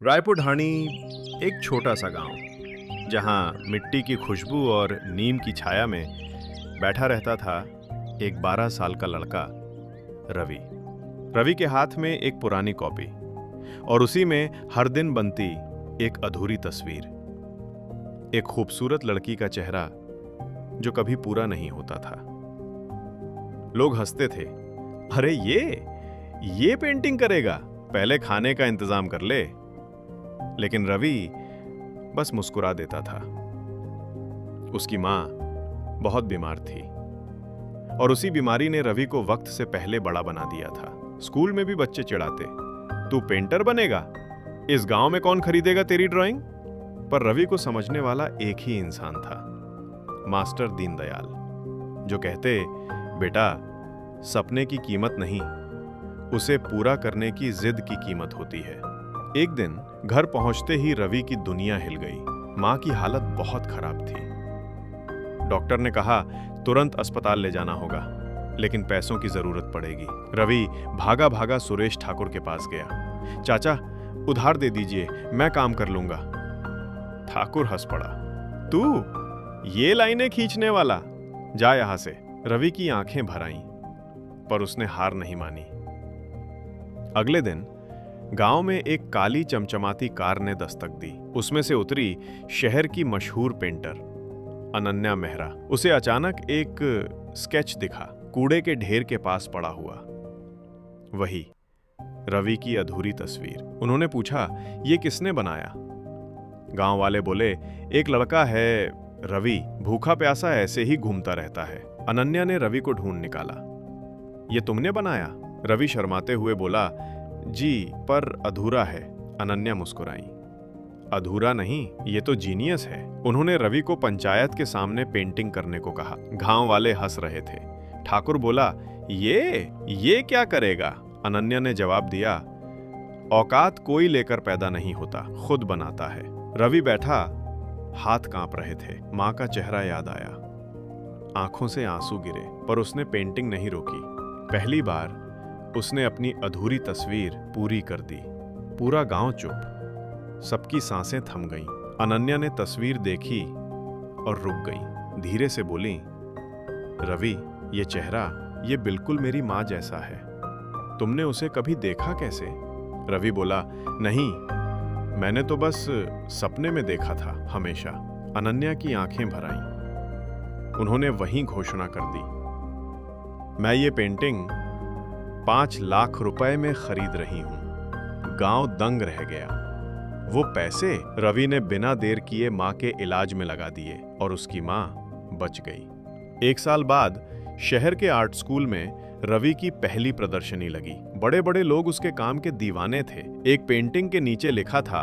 रायपुर ढाणी एक छोटा सा गांव जहां मिट्टी की खुशबू और नीम की छाया में बैठा रहता था एक 12 साल का लड़का रवि। रवि के हाथ में एक पुरानी कॉपी और उसी में हर दिन बनती एक अधूरी तस्वीर, एक खूबसूरत लड़की का चेहरा जो कभी पूरा नहीं होता था। लोग हंसते थे, अरे ये पेंटिंग करेगा, पहले खाने का इंतजाम कर ले। लेकिन रवि बस मुस्कुरा देता था। उसकी मां बहुत बीमार थी और उसी बीमारी ने रवि को वक्त से पहले बड़ा बना दिया था। स्कूल में भी बच्चे चिढ़ाते, तू पेंटर बनेगा, इस गांव में कौन खरीदेगा तेरी ड्राइंग। पर रवि को समझने वाला एक ही इंसान था, मास्टर दीनदयाल, जो कहते, बेटा सपने की कीमत नहीं, उसे पूरा करने की जिद की कीमत होती है। एक दिन घर पहुंचते ही रवि की दुनिया हिल गई। मां की हालत बहुत खराब थी। डॉक्टर ने कहा तुरंत अस्पताल ले जाना होगा, लेकिन पैसों की जरूरत पड़ेगी। रवि भागा भागा सुरेश ठाकुर के पास गया। चाचा उधार दे दीजिए, मैं काम कर लूंगा। ठाकुर हंस पड़ा, तू ये लाइनें खींचने वाला, जा यहां से। रवि की आंखें भर आईं, पर उसने हार नहीं मानी। अगले दिन गांव में एक काली चमचमाती कार ने दस्तक दी। उसमें से उतरी शहर की मशहूर पेंटर अनन्या मेहरा। उसे अचानक एक स्केच दिखा, कूड़े के ढेर के पास पड़ा हुआ, वही रवि की अधूरी तस्वीर। उन्होंने पूछा, ये किसने बनाया? गांव वाले बोले, एक लड़का है रवि, भूखा प्यासा ऐसे ही घूमता रहता है। अनन्या ने रवि को ढूंढ निकाला। ये तुमने बनाया? रवि शर्माते हुए बोला, जी, पर अधूरा है। अनन्या मुस्कुराई, अधूरा नहीं, ये तो जीनियस है। उन्होंने रवि को पंचायत के सामने पेंटिंग करने को कहा। गांव वाले हंस रहे थे। ठाकुर बोला, ये क्या करेगा? अनन्या ने जवाब दिया, औकात कोई लेकर पैदा नहीं होता, खुद बनाता है। रवि बैठा, हाथ कांप रहे थे। मां का चेहरा याद आया, आंखों से आंसू गिरे, पर उसने पेंटिंग नहीं रोकी। पहली बार उसने अपनी अधूरी तस्वीर पूरी कर दी। पूरा गांव चुप, सबकी सांसें थम गईं। अनन्या ने तस्वीर देखी और रुक गई। धीरे से बोली, रवि, ये चेहरा, ये बिल्कुल मेरी मां जैसा है। तुमने उसे कभी देखा कैसे? रवि बोला, नहीं, मैंने तो बस सपने में देखा था हमेशा। अनन्या की आंखें भर आईं। उन्होंने वहीं घोषणा कर दी, मैं ये पेंटिंग 5 लाख रुपए में खरीद रही हूं। गांव दंग रह गया। वो पैसे रवि ने बिना देर किए मां के इलाज में लगा दिए और उसकी मां बच गई। 1 साल बाद शहर के आर्ट स्कूल में रवि की पहली प्रदर्शनी लगी। बड़े बड़े लोग उसके काम के दीवाने थे। एक पेंटिंग के नीचे लिखा था,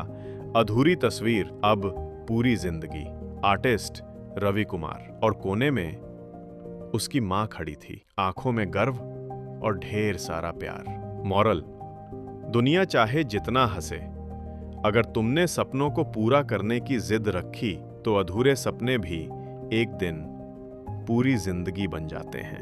अधूरी तस्वीर अब पूरी जिंदगी, आर्टिस्ट रवि कुमार। और कोने में उसकी मां खड़ी थी, आंखों में गर्व और ढेर सारा प्यार। मॉरल, दुनिया चाहे जितना हंसे, अगर तुमने सपनों को पूरा करने की जिद रखी तो अधूरे सपने भी एक दिन पूरी जिंदगी बन जाते हैं।